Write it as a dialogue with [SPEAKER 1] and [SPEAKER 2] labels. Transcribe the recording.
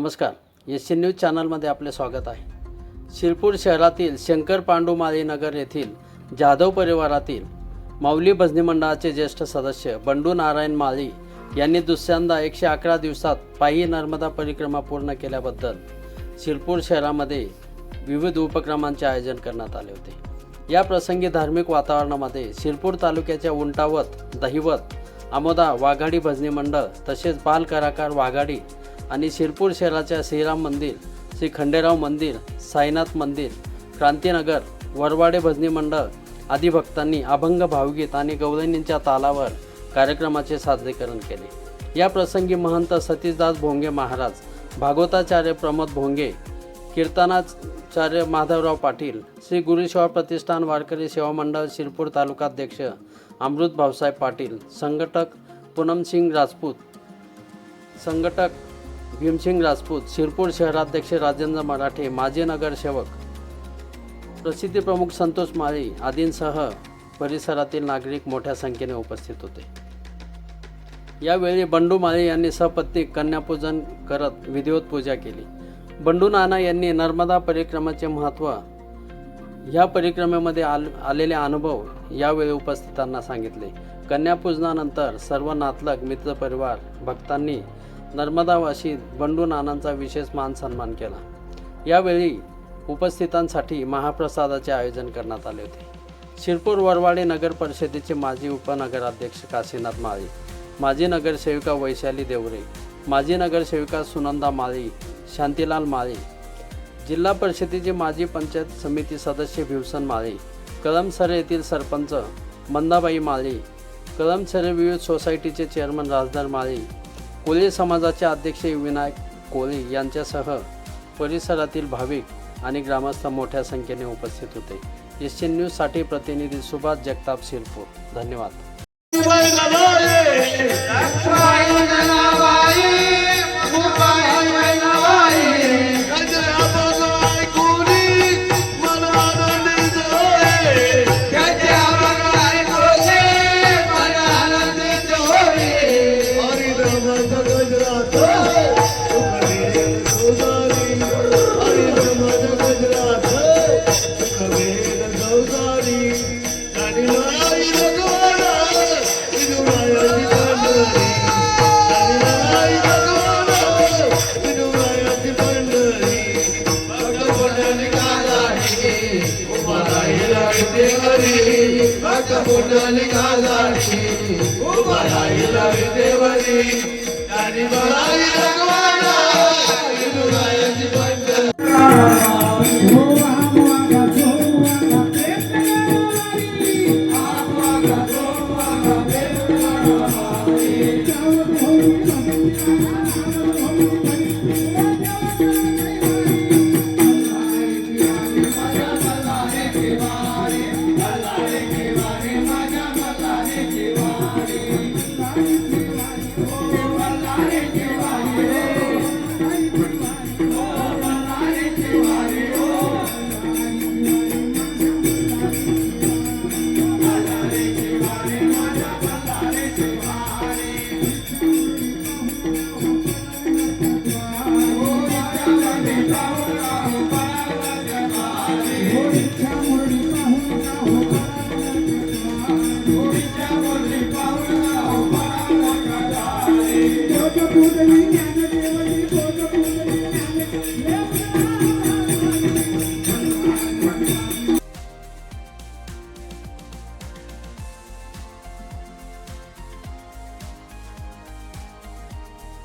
[SPEAKER 1] नमस्कार, SC news चॅनलमध्ये आपले स्वागत आहे। शिरपूर शहरातील शंकर पांडू माळी नगर येथील जाधव परिवारातील माऊली भजनी मंडळाचे ज्येष्ठ सदस्य बंडू नारायण माळी यांनी दुसऱ्यांदा 111 दिवसात पायी नर्मदा परिक्रमा पूर्ण केल्याबद्दल शिरपूर शहरामध्ये विविध उपक्रमांचे आयोजन करण्यात आले होते। या प्रसंगी धार्मिक वातावरणामध्ये शिरपूर तालुक्याच्या उंटावत, दहिवत, आमोदा वाघाडी भजनी मंडळ तसेच बाल कलाकार वाघाडी आणि शिरपूर शहराच्या श्रीराम मंदिर, श्री खंडेराव मंदिर, साईनाथ मंदिर, क्रांतीनगर, वरवाडे भजनी मंडळ आदी भक्तांनी अभंग भावगीत आणि गवळणींच्या तालावर कार्यक्रमाचे सादरीकरण केले। या प्रसंगी महंत सतीशदास भोंगे महाराज, भागवताचार्य प्रमोद भोंगे, कीर्तनाचार्य माधवराव पाटील, श्री गुरुसेवा प्रतिष्ठान वारकरी सेवा मंडळ शिरपूर तालुकाध्यक्ष अमृत भाऊसाहेब पाटील, संघटक पूनमसिंग राजपूत, संघटक भीमसिंग राजपूत, शिरपूर शहराध्यक्ष राजेंद्र मराठे, माजी नगरसेवक, प्रसिद्धी प्रमुख संतोष माळी आदींसह परिसरातील नागरिक मोठ्या संख्येने उपस्थित होते। यावेळी बंडू माळी यांनी सपत्नीक कन्यापूजन करत विधिवत पूजा केली। बंडू नाना यांनी नर्मदा परिक्रमाचे महत्त्व, या परिक्रमेमध्ये आलेले अनुभव यावेळी उपस्थितांना सांगितले। कन्यापूजनानंतर सर्व नातलग, मित्रपरिवार, भक्तांनी नर्मदावासी बंडू नानांचा विशेष मान सन्मान केला। यावेळी उपस्थितांसाठी महाप्रसादाचे आयोजन करण्यात आले होते। शिरपूर वरवाडे नगर परिषदेचे माजी उपनगराध्यक्ष काशीनाथ माळी, माजी नगरसेविका वैशाली देवरे, माजी नगरसेविका सुनंदा माळी, शांतीलाल माळी, जिल्हा परिषदेचे माजी पंचायत समिती सदस्य भिवसन माळी, कळमसरे येथील सरपंच मंदाबाई माळी, कळमसरे विविध सोसायटीचे चेअरमन राजदार माळी, कोळी समाजाचे अध्यक्ष विनायक कोळी यांच्यासह परिसरातील भाविक आणि ग्रामस्थ मोठ्या संख्येने उपस्थित होते। एससी न्यूजसाठी प्रतिनिधी सुभाष जगताप, शिरपूर। धन्यवाद।
[SPEAKER 2] Thank you.